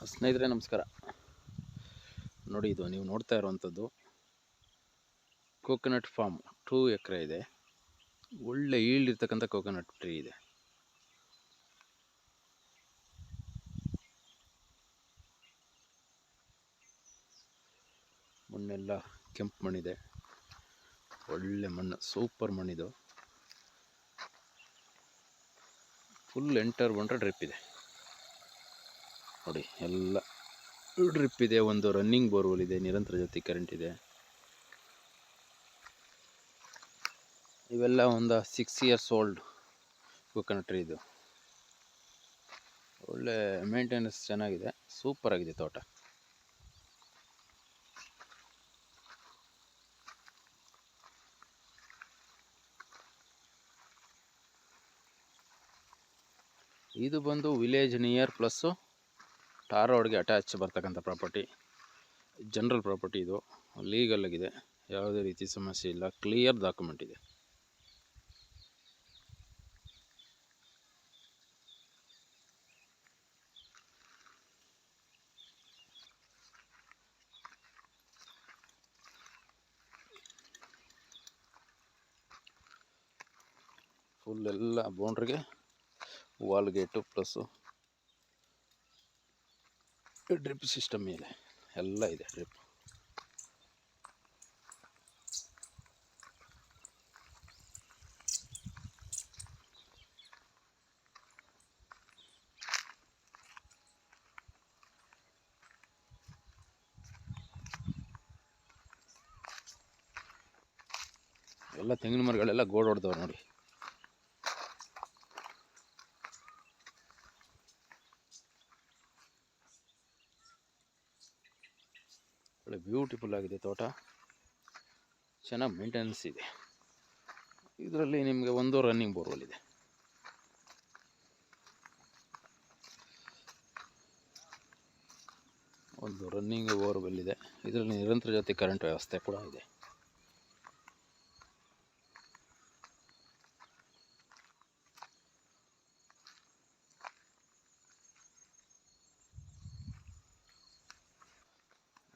ಸ್ನೇಹಿತರೆ ನಮಸ್ಕಾರ. ನೋಡಿ, ಇದು ನೀವು ನೋಡ್ತಾ ಇರುವಂಥದ್ದು ಕೋಕೋನಟ್ ಫಾರ್ಮ್. 2 ಎಕರೆ ಇದೆ. ಒಳ್ಳೆ ಈಲ್ಡ್ ಇರ್ತಕ್ಕಂಥ ಕೋಕೋನಟ್ ಟ್ರೀ ಇದೆ. ಮಣ್ಣೆಲ್ಲ ಕೆಂಪು ಮಣ್ಣಿದೆ, ಒಳ್ಳೆ ಮಣ್ಣು, ಸೂಪರ್ ಮಣ್ಣಿದು. ಫುಲ್ ಎಂಟರ್ ಬಂದರೆ ಡ್ರಿಪ್ ಇದೆ ನೋಡಿ, ಎಲ್ಲ ಡ್ರಿಪ್ ಇದೆ. ಒಂದು ರನ್ನಿಂಗ್ ಬೋರ್ವೆಲ್ ಇದೆ, ನಿರಂತರ ಜೊತೆ ಕರೆಂಟ್ ಇದೆ. ಇವೆಲ್ಲ ಒಂದು 6 ಇಯರ್ಸ್ ಓಲ್ಡ್ ಕೋಕೋನಟ್ ಟ್ರೀ. ಇದು ಒಳ್ಳೆ ಮೇಂಟೆನೆನ್ಸ್ ಚೆನ್ನಾಗಿದೆ, ಸೂಪರ್ ಆಗಿದೆ ತೋಟ. ಇದು ಬಂದು ವಿಲೇಜ್ ನಿಯರ್ ಪ್ಲಸ್ಸು ಟಾರ್ ರೋಡ್ಗೆ ಅಟ್ಯಾಚ್ ಬರ್ತಕ್ಕಂಥ ಪ್ರಾಪರ್ಟಿ, ಜನರಲ್ ಪ್ರಾಪರ್ಟಿ. ಇದು ಲೀಗಲ್ ಆಗಿದೆ, ಯಾವುದೇ ರೀತಿ ಸಮಸ್ಯೆ ಇಲ್ಲ, ಕ್ಲಿಯರ್ ಡಾಕ್ಯುಮೆಂಟ್ ಇದೆ. ಫುಲ್ ಎಲ್ಲ ಬೌಂಡ್ರಿಗೆ wall gate plus drip system ಮೇಲೆ ಎಲ್ಲ ಇದೆ. ಡ್ರಿಪ್ ಎಲ್ಲ ತೆಂಗಿನ ಮರಗಳೆಲ್ಲ ಗೋಡ್ ಹೊಡೆದವ್ರು ನೋಡಿ. ಒಳ್ಳೆ ಬ್ಯೂಟಿಫುಲ್ ಆಗಿದೆ ತೋಟ, ಚೆನ್ನಾಗಿ ಮೇಂಟೆನೆನ್ಸ್ ಇದೆ. ಇದರಲ್ಲಿ ನಿಮಗೆ ಒಂದು ರನ್ನಿಂಗ್ ಬೋರ್ವೆಲ್ ಇದೆ. ಒಂದು ರನ್ನಿಂಗ್ ಬೋರ್ವೆಲ್ ಇದೆ. ಇದರಲ್ಲಿ ನಿರಂತರ ಜೊತೆ ಕರೆಂಟ್ ವ್ಯವಸ್ಥೆ ಕೂಡ ಇದೆ.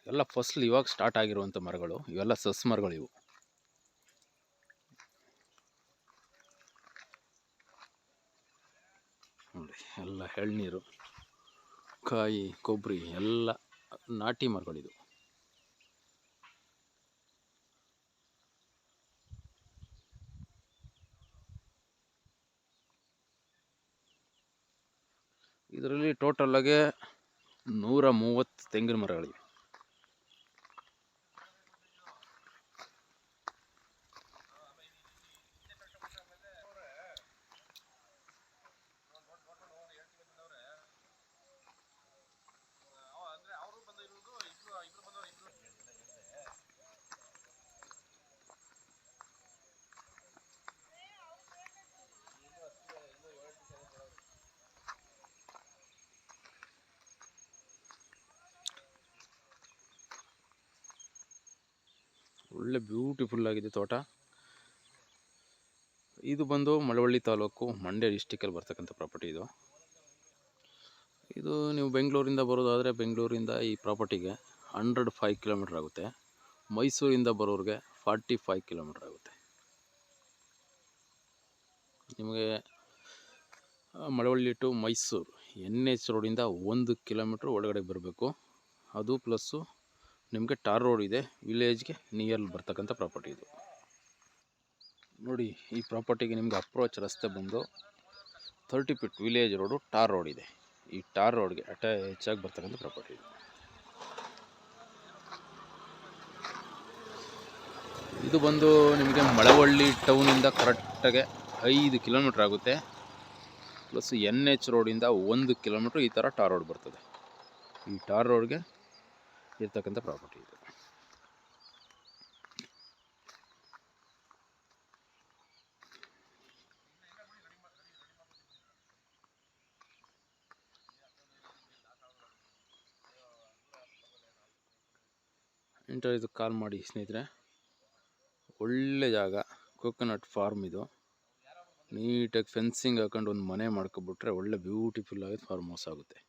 ಎಲ್ಲ ಫಸಲು ಇವಾಗ ಸ್ಟಾರ್ಟ್ ಆಗಿರುವಂಥ ಮರಗಳು, ಇವೆಲ್ಲ ಸಸ್ ಮರಗಳು. ಇವು ನೋಡಿ, ಎಲ್ಲ ಎಳ್ನೀರು, ಕಾಯಿ, ಕೊಬ್ಬರಿ ಎಲ್ಲ ನಾಟಿ ಮರಗಳಿದು. ಇದರಲ್ಲಿ ಟೋಟಲಾಗೆ 130 ತೆಂಗಿನ ಮರಗಳಿವೆ. ಒಳ್ಳೆ ಬ್ಯೂಟಿಫುಲ್ ಆಗಿದೆ ತೋಟ. ಇದು ಬಂದು ಮಳವಳ್ಳಿ ತಾಲೂಕು, ಮಂಡ್ಯ ಡಿಸ್ಟಿಕಲ್ಲಿ ಬರ್ತಕ್ಕಂಥ ಪ್ರಾಪರ್ಟಿ ಇದು. ಇದು ನೀವು ಬೆಂಗಳೂರಿಂದ ಬರೋದಾದರೆ ಬೆಂಗಳೂರಿಂದ ಈ ಪ್ರಾಪರ್ಟಿಗೆ 105 ಕಿಲೋಮೀಟ್ರ್ ಆಗುತ್ತೆ. ಮೈಸೂರಿಂದ ಬರೋರಿಗೆ 45 ಕಿಲೋಮೀಟ್ರ್ ಆಗುತ್ತೆ. ನಿಮಗೆ ಮಳವಳ್ಳಿ ಟು ಮೈಸೂರು NH ರೋಡಿಂದ 1 ಕಿಲೋಮೀಟ್ರ್ ಒಳಗಡೆ ಬರಬೇಕು. ಅದು ಪ್ಲಸ್ಸು ನಿಮಗೆ ಟಾರ್ ರೋಡ್ ಇದೆ, ವಿಲೇಜ್ಗೆ ನಿಯರ್ ಬರ್ತಕ್ಕಂಥ ಪ್ರಾಪರ್ಟಿ ಇದು. ನೋಡಿ, ಈ ಪ್ರಾಪರ್ಟಿಗೆ ನಿಮಗೆ ಅಪ್ರೋಚ್ ರಸ್ತೆ ಬಂದು 30 feet village road, tar road ಇದೆ. ಈ ಟಾರ್ ರೋಡ್ಗೆ ಅಟ್ಯಾಚ್ ಆಗಿ ಬರ್ತಕ್ಕಂಥ ಪ್ರಾಪರ್ಟಿ ಇದು. ಇದು ಬಂದು ನಿಮಗೆ ಮಳವಳ್ಳಿ ಟೌನಿಂದ ಕರೆಕ್ಟಾಗೆ 5 ಕಿಲೋಮೀಟ್ರ್ ಆಗುತ್ತೆ. ಪ್ಲಸ್ NH ರೋಡಿಂದ 1 ಕಿಲೋಮೀಟ್ರ್ ಈ ಥರ ಟಾರ್ ರೋಡ್ ಬರ್ತದೆ. ಈ ಟಾರ್ ರೋಡ್ಗೆ ಇರ್ತಕ್ಕಂಥ ಪ್ರಾಪರ್ಟಿ ಇದು. ಇಂಟರ್ವ್ಯೂದು ಕಾಲ್ ಮಾಡಿ ಸ್ನೇಹಿತರೆ. ಒಳ್ಳೆ ಜಾಗ, ಕೋಕೋನಟ್ ಫಾರ್ಮ್ ಇದು. ನೀಟಾಗಿ ಫೆನ್ಸಿಂಗ್ ಹಾಕೊಂಡು ಒಂದು ಮನೆ ಮಾಡ್ಕೊಬಿಟ್ರೆ ಒಳ್ಳೆ ಬ್ಯೂಟಿಫುಲ್ ಆಗಿ ಫಾರ್ಮ್ ಹೌಸ್ ಆಗುತ್ತೆ.